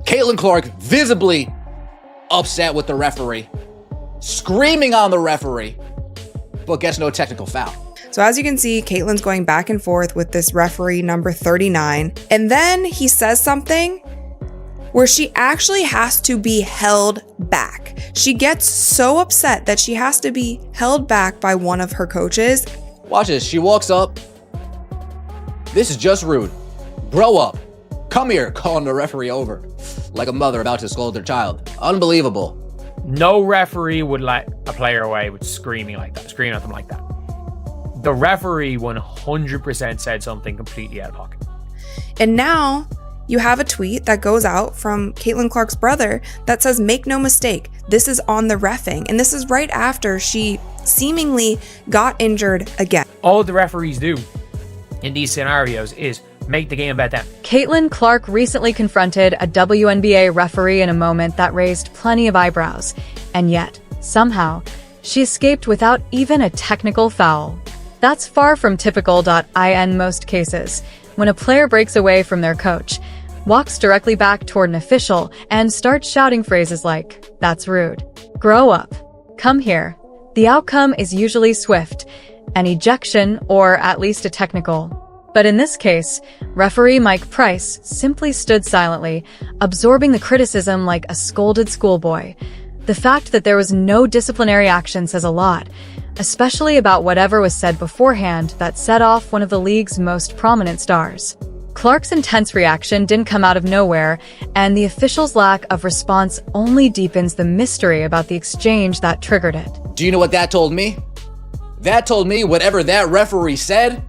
Caitlin Clark visibly upset with the referee, screaming on the referee, but gets no technical foul. So as you can see, Caitlin's going back and forth with this referee number 39. And then he says something where she actually has to be held back. She gets so upset that she has to be held back by one of her coaches. Watch this. She walks up. This is just rude. Grow up. Come here, calling the referee over like a mother about to scold their child. Unbelievable. No referee would let a player away with screaming at them like that. The referee 100% said something completely out of pocket. And now you have a tweet that goes out from Caitlin Clark's brother that says, "Make no mistake, this is on the reffing." And this is right after she seemingly got injured again. All the referees do in these scenarios is make the game about them. Caitlin Clark recently confronted a WNBA referee in a moment that raised plenty of eyebrows. And yet, somehow, she escaped without even a technical foul. That's far from typical. In most cases, when a player breaks away from their coach, walks directly back toward an official, and starts shouting phrases like, "That's rude," "Grow up," "Come here," the outcome is usually swift, an ejection or at least a technical. But in this case, referee Mike Price simply stood silently, absorbing the criticism like a scolded schoolboy. The fact that there was no disciplinary action says a lot, especially about whatever was said beforehand that set off one of the league's most prominent stars. Clark's intense reaction didn't come out of nowhere, and the official's lack of response only deepens the mystery about the exchange that triggered it. Do you know what that told me? That told me whatever that referee said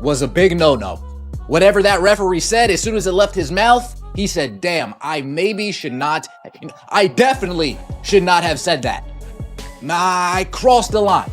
was a big no-no. Whatever that referee said, as soon as it left his mouth, he said, damn, I definitely should not have said that. Nah, I crossed the line.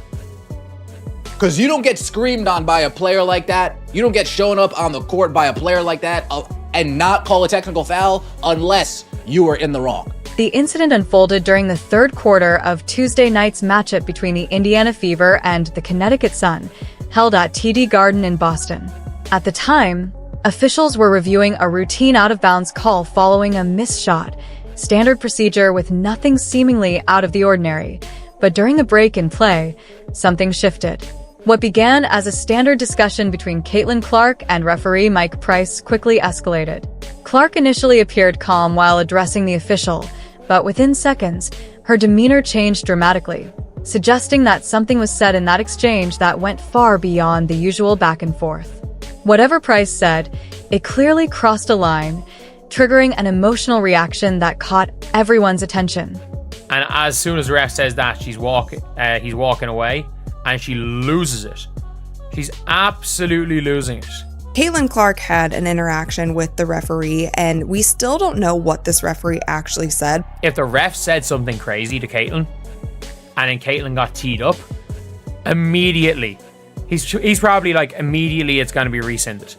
Because you don't get screamed on by a player like that. You don't get shown up on the court by a player like that and not call a technical foul unless you are in the wrong. The incident unfolded during the third quarter of Tuesday night's matchup between the Indiana Fever and the Connecticut Sun, held at TD Garden in Boston. At the time, officials were reviewing a routine out-of-bounds call following a missed shot, standard procedure with nothing seemingly out of the ordinary. But during the break in play, something shifted. What began as a standard discussion between Caitlin Clark and referee Mike Price quickly escalated. Clark initially appeared calm while addressing the official, but within seconds, her demeanor changed dramatically, suggesting that something was said in that exchange that went far beyond the usual back and forth. Whatever Price said, it clearly crossed a line, triggering an emotional reaction that caught everyone's attention. And as soon as the ref says that, he's walking away, and she loses it. She's absolutely losing it. Caitlin Clark had an interaction with the referee, and we still don't know what this referee actually said. If the ref said something crazy to Caitlin, and then Caitlin got teed up, immediately, he's probably like, immediately it's going to be rescinded.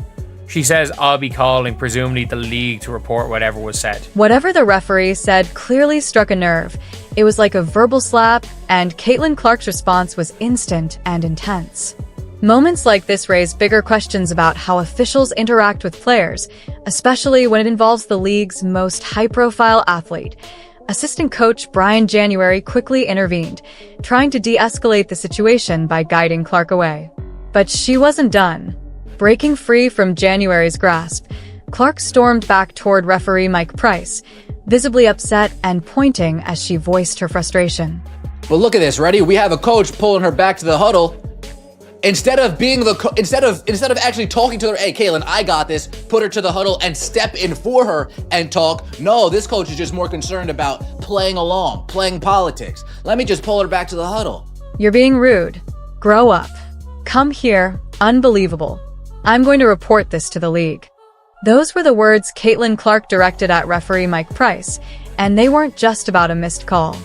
She says, I'll be calling, presumably the league, to report whatever was said. Whatever the referee said clearly struck a nerve. It was like a verbal slap, and Caitlin Clark's response was instant and intense. Moments like this raise bigger questions about how officials interact with players, especially when it involves the league's most high-profile athlete. Assistant coach Brian January quickly intervened, trying to de-escalate the situation by guiding Clark away. But she wasn't done. Breaking free from January's grasp, Clark stormed back toward referee Mike Price, visibly upset and pointing as she voiced her frustration. But look at this, ready? We have a coach pulling her back to the huddle. Instead of actually talking to her, hey, Caitlin, I got this, put her to the huddle and step in for her and talk. No, this coach is just more concerned about playing along, playing politics. Let me just pull her back to the huddle. You're being rude. Grow up. Come here. Unbelievable. I'm going to report this to the league. Those were the words Caitlin Clark directed at referee Mike Price, and they weren't just about a missed call.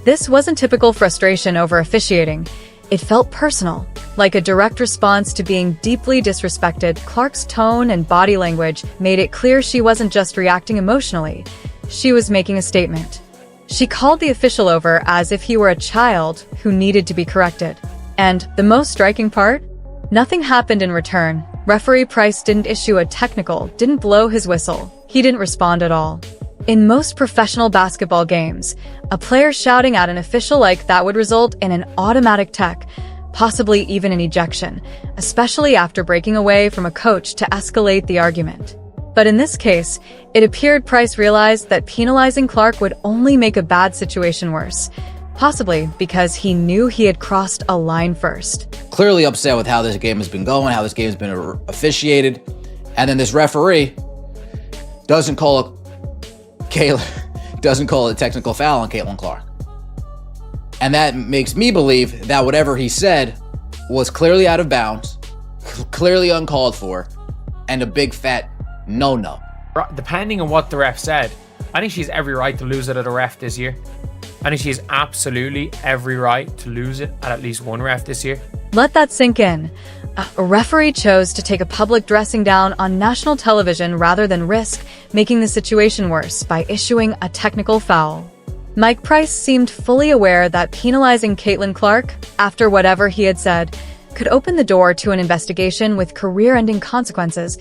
This wasn't typical frustration over officiating. It felt personal, like a direct response to being deeply disrespected. Clark's tone and body language made it clear she wasn't just reacting emotionally. She was making a statement. She called the official over as if he were a child who needed to be corrected. And the most striking part? Nothing happened in return. Referee Price didn't issue a technical, didn't blow his whistle. He didn't respond at all. In most professional basketball games, a player shouting at an official like that would result in an automatic tech, possibly even an ejection, especially after breaking away from a coach to escalate the argument. But in this case, it appeared Price realized that penalizing Clark would only make a bad situation worse, possibly because he knew he had crossed a line first. Clearly upset with how this game has been going, how this game has been officiated, and then this referee doesn't call a technical foul on Caitlin Clark. And that makes me believe that whatever he said was clearly out of bounds, clearly uncalled for, and a big fat no. Depending on what the ref said, I think she's every right to lose it at a ref this year. I think she has absolutely every right to lose it at least one ref this year. Let that sink in. A referee chose to take a public dressing down on national television rather than risk making the situation worse by issuing a technical foul. Mike Price seemed fully aware that penalizing Caitlin Clark, after whatever he had said, could open the door to an investigation with career-ending consequences.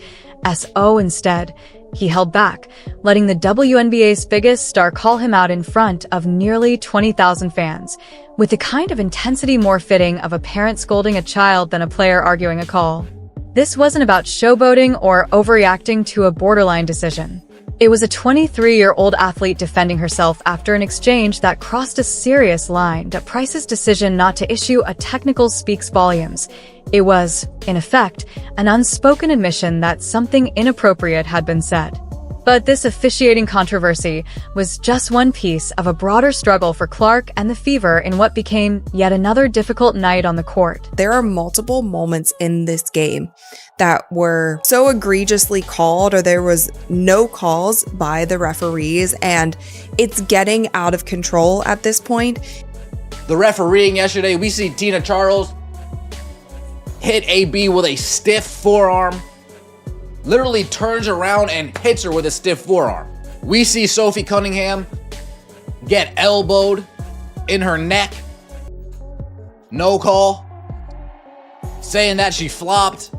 Instead, he held back, letting the WNBA's biggest star call him out in front of nearly 20,000 fans, with the kind of intensity more fitting of a parent scolding a child than a player arguing a call. This wasn't about showboating or overreacting to a borderline decision. It was a 23-year-old athlete defending herself after an exchange that crossed a serious line. That Price's decision not to issue a technical speaks volumes. It was, in effect, an unspoken admission that something inappropriate had been said. But this officiating controversy was just one piece of a broader struggle for Clark and the Fever in what became yet another difficult night on the court. There are multiple moments in this game that were so egregiously called, or there was no calls by the referees, and it's getting out of control at this point. The refereeing yesterday, we see Tina Charles hit AB with a stiff forearm, literally turns around and hits her with a stiff forearm. We see Sophie Cunningham get elbowed in her neck. No call. Saying that she flopped.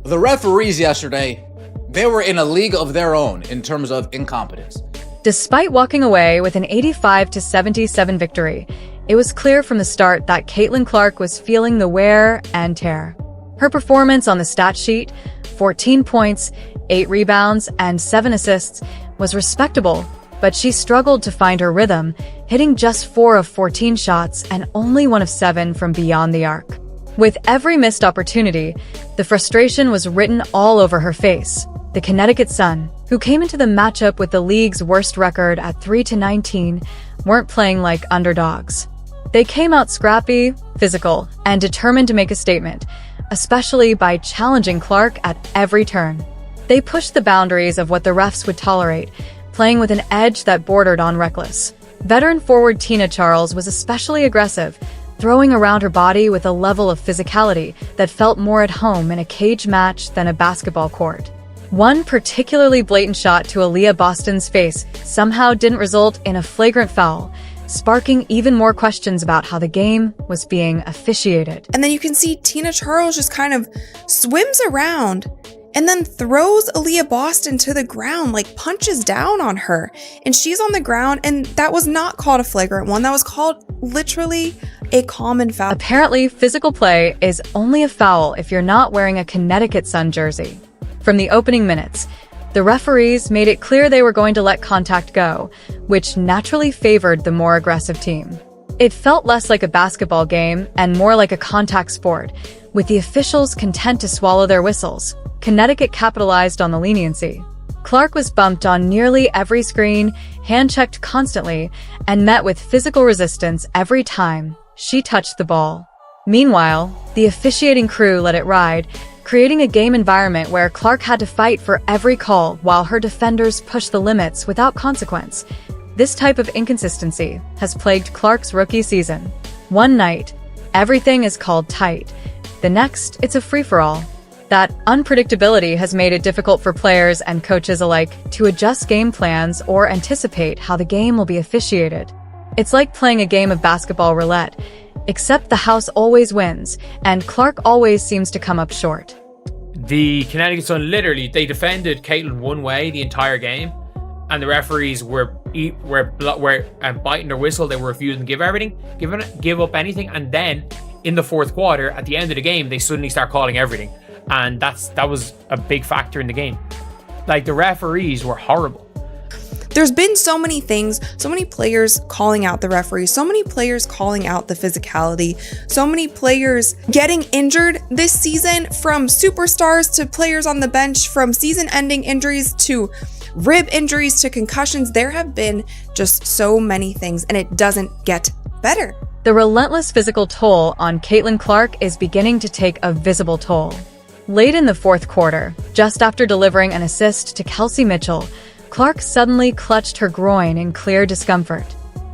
The referees yesterday, they were in a league of their own in terms of incompetence. Despite walking away with an 85-77 victory, it was clear from the start that Caitlin Clark was feeling the wear and tear. Her performance on the stat sheet, 14 points, 8 rebounds, and 7 assists, was respectable, but she struggled to find her rhythm, hitting just 4 of 14 shots and only 1 of 7 from beyond the arc. With every missed opportunity, the frustration was written all over her face. The Connecticut Sun, who came into the matchup with the league's worst record at 3-19, weren't playing like underdogs. They came out scrappy, physical, and determined to make a statement, especially by challenging Clark at every turn. They pushed the boundaries of what the refs would tolerate, playing with an edge that bordered on reckless. Veteran forward Tina Charles was especially aggressive, throwing around her body with a level of physicality that felt more at home in a cage match than a basketball court. One particularly blatant shot to Aaliyah Boston's face somehow didn't result in a flagrant foul, sparking even more questions about how the game was being officiated. And then you can see Tina Charles just kind of swims around and then throws Aaliyah Boston to the ground, like punches down on her. And she's on the ground, and that was not called a flagrant one. That was called literally a common foul. Apparently, physical play is only a foul if you're not wearing a Connecticut Sun jersey. From the opening minutes, the referees made it clear they were going to let contact go, which naturally favored the more aggressive team. It felt less like a basketball game and more like a contact sport, with the officials content to swallow their whistles. Connecticut capitalized on the leniency. Clark was bumped on nearly every screen, hand-checked constantly, and met with physical resistance every time she touched the ball. Meanwhile, the officiating crew let it ride, creating a game environment where Clark had to fight for every call while her defenders pushed the limits without consequence. This type of inconsistency has plagued Clark's rookie season. One night, everything is called tight. The next, it's a free-for-all. That unpredictability has made it difficult for players and coaches alike to adjust game plans or anticipate how the game will be officiated. It's like playing a game of basketball roulette, except the house always wins, and Clark always seems to come up short. The Connecticut Sun, literally, they defended Caitlin one way the entire game, and the referees were biting their whistle. They were refusing to give up anything, and then in the fourth quarter, at the end of the game, they suddenly start calling everything, and that was a big factor in the game. Like, the referees were horrible. There's been so many things, so many players calling out the referees, so many players calling out the physicality, so many players getting injured this season, from superstars to players on the bench, from season-ending injuries to rib injuries to concussions. There have been just so many things, and it doesn't get better. The relentless physical toll on Caitlin Clark is beginning to take a visible toll. Late in the fourth quarter, just after delivering an assist to Kelsey Mitchell, Clark suddenly clutched her groin in clear discomfort.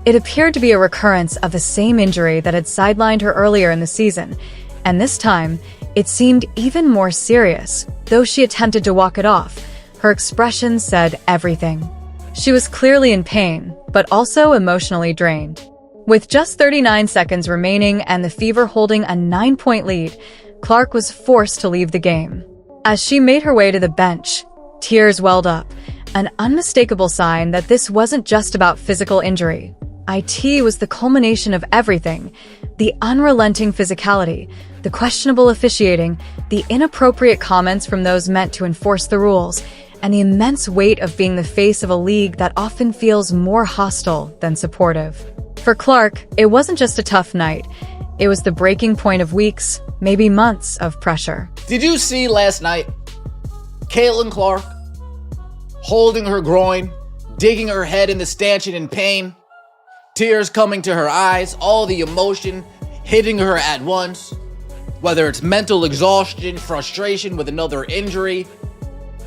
It appeared to be a recurrence of the same injury that had sidelined her earlier in the season, and this time, it seemed even more serious. Though she attempted to walk it off, her expression said everything. She was clearly in pain, but also emotionally drained. With just 39 seconds remaining and the Fever holding a 9-point lead, Clark was forced to leave the game. As she made her way to the bench, tears welled up, an unmistakable sign that this wasn't just about physical injury. IT was the culmination of everything: the unrelenting physicality, the questionable officiating, the inappropriate comments from those meant to enforce the rules, and the immense weight of being the face of a league that often feels more hostile than supportive. For Clark, it wasn't just a tough night. It was the breaking point of weeks, maybe months of pressure. Did you see last night Caitlin Clark holding her groin, digging her head in the stanchion in pain, tears coming to her eyes, all the emotion hitting her at once, whether it's mental exhaustion, frustration with another injury,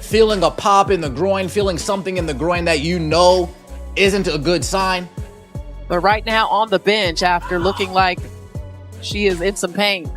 feeling a pop in the groin, feeling something in the groin that you know isn't a good sign. But right now on the bench, after looking like she is in some pain.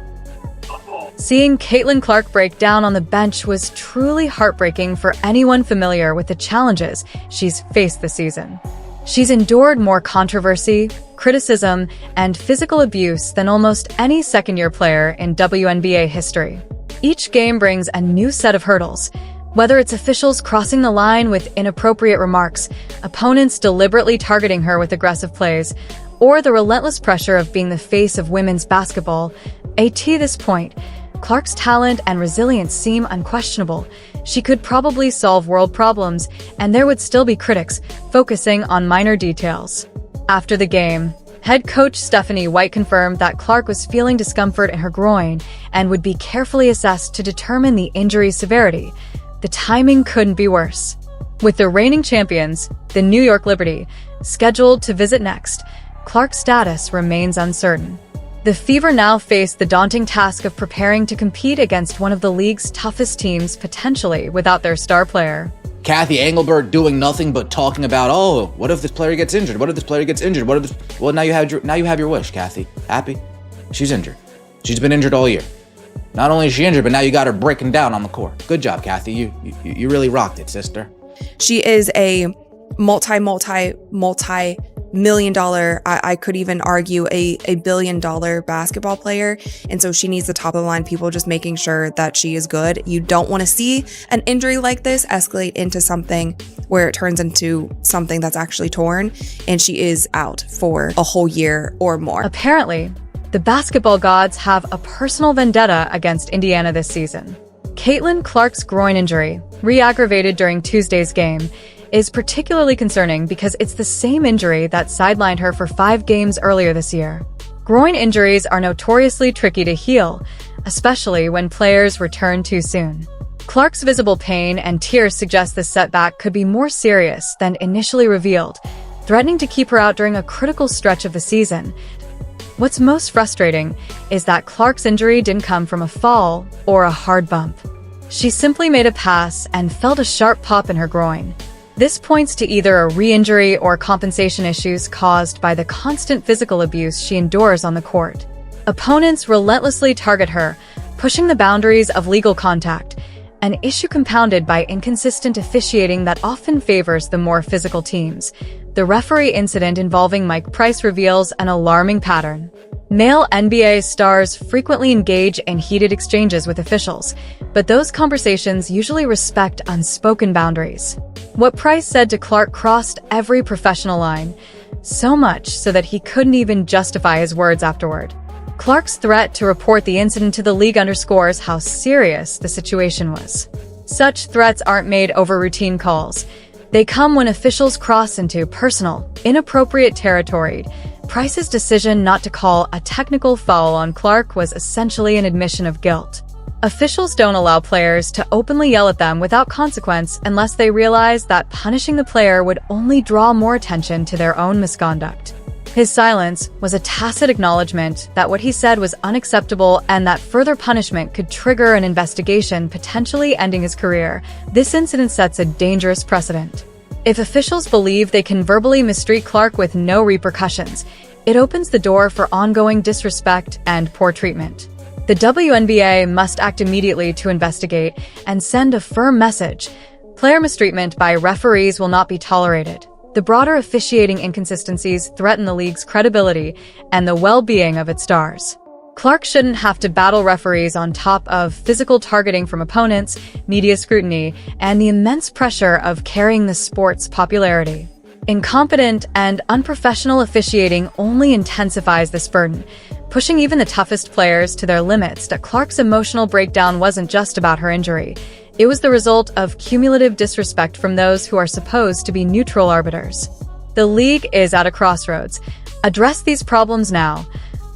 Seeing Caitlin Clark break down on the bench was truly heartbreaking for anyone familiar with the challenges she's faced this season. She's endured more controversy, criticism, and physical abuse than almost any second-year player in WNBA history. Each game brings a new set of hurdles, whether it's officials crossing the line with inappropriate remarks, opponents deliberately targeting her with aggressive plays, or the relentless pressure of being the face of women's basketball. At this point, Clark's talent and resilience seem unquestionable. She could probably solve world problems, and there would still be critics focusing on minor details. After the game, head coach Stephanie White confirmed that Clark was feeling discomfort in her groin and would be carefully assessed to determine the injury's severity. The timing couldn't be worse. With the reigning champions, the New York Liberty, scheduled to visit next, Clark's status remains uncertain. The Fever now face the daunting task of preparing to compete against one of the league's toughest teams, potentially without their star player. Kathy Engelbert doing nothing but talking about, oh, what if this player gets injured? What if this player gets injured? What if this... Well, now you have your wish, Kathy. Happy? She's injured. She's been injured all year. Not only is she injured, but now you got her breaking down on the court. Good job, Kathy. You really rocked it, sister. She is a multi-million dollar, I could even argue a billion-dollar basketball player. And so she needs the top of the line people just making sure that she is good. You don't want to see an injury like this escalate into something where it turns into something that's actually torn. And she is out for a whole year or more. Apparently, the basketball gods have a personal vendetta against Indiana this season. Caitlin Clark's groin injury, re-aggravated during Tuesday's game, is particularly concerning because it's the same injury that sidelined her for 5 games earlier this year. Groin injuries are notoriously tricky to heal, especially when players return too soon. Clark's visible pain and tears suggest this setback could be more serious than initially revealed, threatening to keep her out during a critical stretch of the season. What's most frustrating is that Clark's injury didn't come from a fall or a hard bump. She simply made a pass and felt a sharp pop in her groin. This points to either a re-injury or compensation issues caused by the constant physical abuse she endures on the court. Opponents relentlessly target her, pushing the boundaries of legal contact, an issue compounded by inconsistent officiating that often favors the more physical teams. The referee incident involving Mike Price reveals an alarming pattern. Male NBA stars frequently engage in heated exchanges with officials, But those conversations usually respect unspoken boundaries. What Price said to Clark crossed every professional line, so much so that he couldn't even justify his words afterward. Clark's threat to report the incident to the league underscores how serious the situation was. Such threats aren't made over routine calls. They come when officials cross into personal, inappropriate territory. Price's decision not to call a technical foul on Clark was essentially an admission of guilt. Officials don't allow players to openly yell at them without consequence unless they realize that punishing the player would only draw more attention to their own misconduct. His silence was a tacit acknowledgement that what he said was unacceptable and that further punishment could trigger an investigation, potentially ending his career. This incident sets a dangerous precedent. If officials believe they can verbally mistreat Clark with no repercussions, it opens the door for ongoing disrespect and poor treatment. The WNBA must act immediately to investigate and send a firm message. Player mistreatment by referees will not be tolerated. The broader officiating inconsistencies threaten the league's credibility and the well-being of its stars. Clark shouldn't have to battle referees on top of physical targeting from opponents, media scrutiny, and the immense pressure of carrying the sport's popularity. Incompetent and unprofessional officiating only intensifies this burden, pushing even the toughest players to their limits. That Clark's emotional breakdown wasn't just about her injury. It was the result of cumulative disrespect from those who are supposed to be neutral arbiters. The league is at a crossroads. Address these problems now,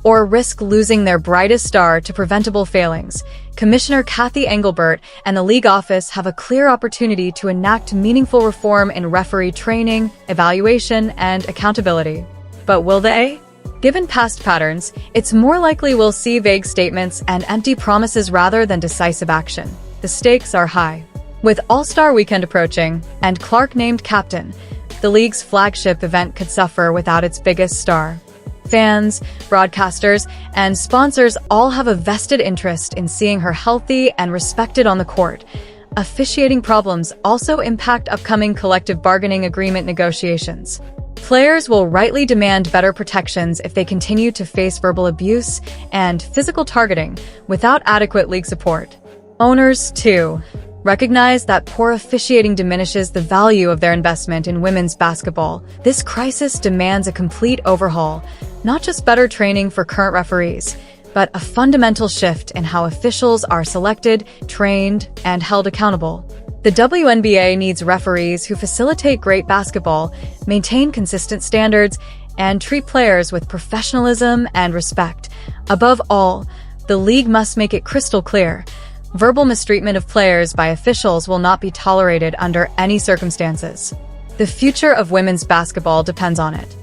or risk losing their brightest star to preventable failings. Commissioner Kathy Engelbert and the league office have a clear opportunity to enact meaningful reform in referee training, evaluation, and accountability. But will they? Given past patterns, it's more likely we'll see vague statements and empty promises rather than decisive action. The stakes are high. With All-Star Weekend approaching, and Clark named captain, the league's flagship event could suffer without its biggest star. Fans, broadcasters, and sponsors all have a vested interest in seeing her healthy and respected on the court. Officiating problems also impact upcoming collective bargaining agreement negotiations. Players will rightly demand better protections if they continue to face verbal abuse and physical targeting without adequate league support. Owners, too, recognize that poor officiating diminishes the value of their investment in women's basketball. This crisis demands a complete overhaul, not just better training for current referees, but a fundamental shift in how officials are selected, trained, and held accountable. The WNBA needs referees who facilitate great basketball, maintain consistent standards, and treat players with professionalism and respect. Above all, the league must make it crystal clear: verbal mistreatment of players by officials will not be tolerated under any circumstances. The future of women's basketball depends on it.